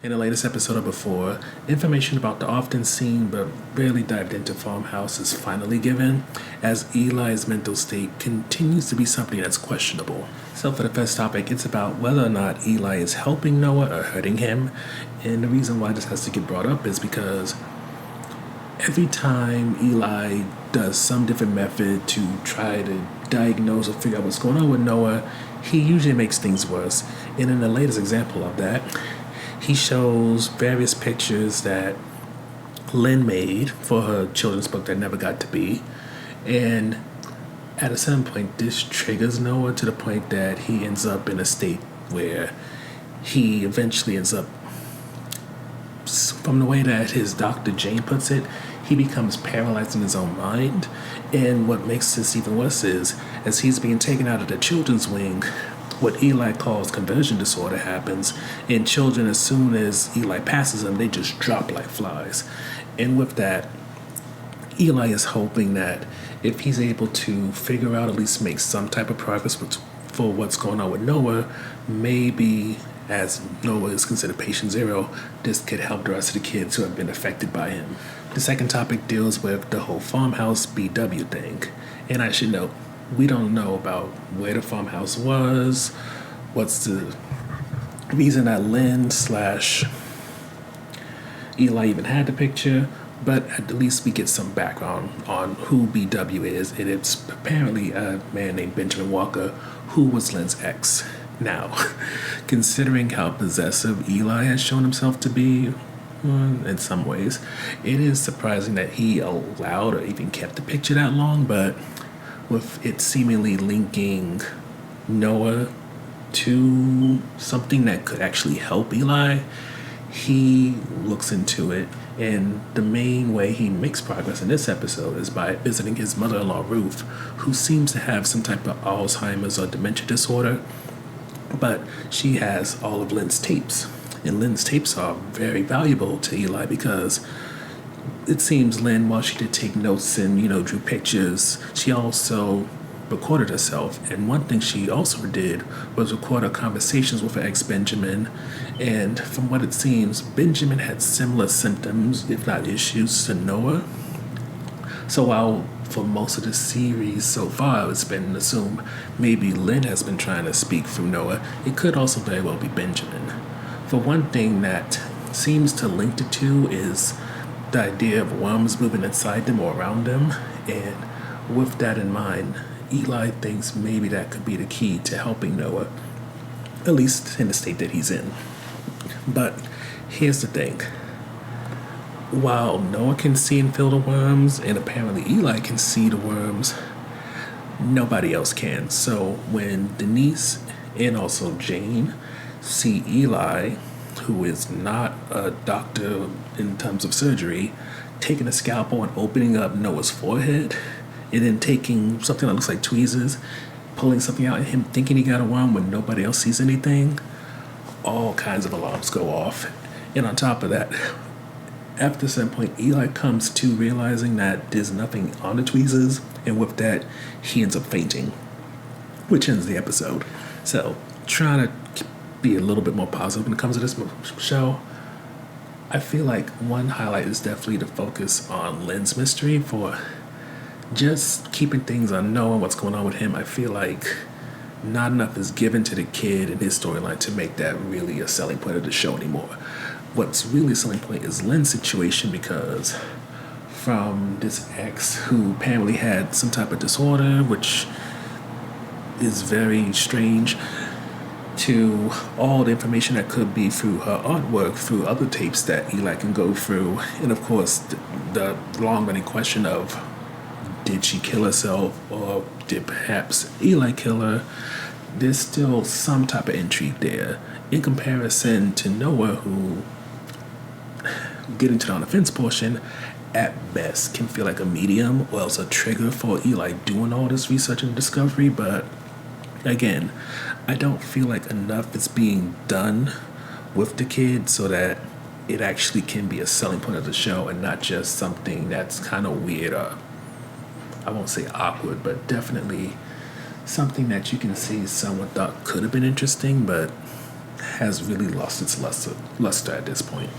In the latest episode of Before, information about the often seen but rarely dived into farmhouse is finally given, as Eli's mental state continues to be something that's questionable. So for the first topic, it's about whether or not Eli is helping Noah or hurting him. And the reason why this has to get brought up is because every time Eli does some different method to try to diagnose or figure out what's going on with Noah, he usually makes things worse. And in the latest example of that, he shows various pictures that Lynn made for her children's book that never got to be. And at a certain point, this triggers Noah to the point that he ends up in a state where he eventually ends up, from the way that his doctor Jane puts it, he becomes paralyzed in his own mind. And what makes this even worse is, as he's being taken out of the children's wing, what Eli calls conversion disorder happens, and children, as soon as Eli passes them, they just drop like flies. And with that, Eli is hoping that if he's able to figure out, at least make some type of progress for what's going on with Noah, maybe as Noah is considered patient zero, this could help the rest of the kids who have been affected by him. The second topic deals with the whole farmhouse BW thing. And I should note, we don't know about where the farmhouse was, what's the reason that Lynn / Eli even had the picture, but at least we get some background on who BW is, and it's apparently a man named Benjamin Walker, who was Lynn's ex. Now, considering how possessive Eli has shown himself to be, in some ways, it is surprising that he allowed or even kept the picture that long, but with it seemingly linking Noah to something that could actually help Eli, he looks into it. And the main way he makes progress in this episode is by visiting his mother-in-law, Ruth, who seems to have some type of Alzheimer's or dementia disorder, but she has all of Lynn's tapes. And Lynn's tapes are very valuable to Eli because it seems Lynn, while she did take notes and, drew pictures, she also recorded herself. And one thing she also did was record her conversations with her ex, Benjamin. And from what it seems, Benjamin had similar symptoms, if not issues, to Noah. So while for most of the series so far it's been assumed maybe Lynn has been trying to speak through Noah, it could also very well be Benjamin. For one thing that seems to link the two is the idea of worms moving inside them or around them. And with that in mind, Eli thinks maybe that could be the key to helping Noah, at least in the state that he's in. But here's the thing. While Noah can see and feel the worms, and apparently Eli can see the worms, nobody else can. So when Denise and also Jane see Eli, who is not a doctor in terms of surgery, taking a scalpel and opening up Noah's forehead, and then taking something that looks like tweezers, pulling something out, and him thinking he got a worm when nobody else sees anything, all kinds of alarms go off. And on top of that, after some point, Eli comes to realizing that there's nothing on the tweezers, and with that, he ends up fainting, which ends the episode. So, trying to be a little bit more positive when it comes to this show, I feel like one highlight is definitely the focus on Lynn's mystery for just keeping things unknown, what's going on with him. I feel like not enough is given to the kid and his storyline to make that really a selling point of the show anymore. What's really a selling point is Lynn's situation, because from this ex who apparently had some type of disorder, which is very strange, to all the information that could be through her artwork, through other tapes that Eli can go through, and of course the long-running question of, did she kill herself, or did perhaps Eli kill her? There's still some type of intrigue there in comparison to Noah, who, getting to the on the fence portion, at best can feel like a medium or else a trigger for Eli doing all this research and discovery. But again, I don't feel like enough is being done with the kid so that it actually can be a selling point of the show and not just something that's kind of weird, or I won't say awkward, but definitely something that you can see someone thought could have been interesting, but has really lost its luster at this point.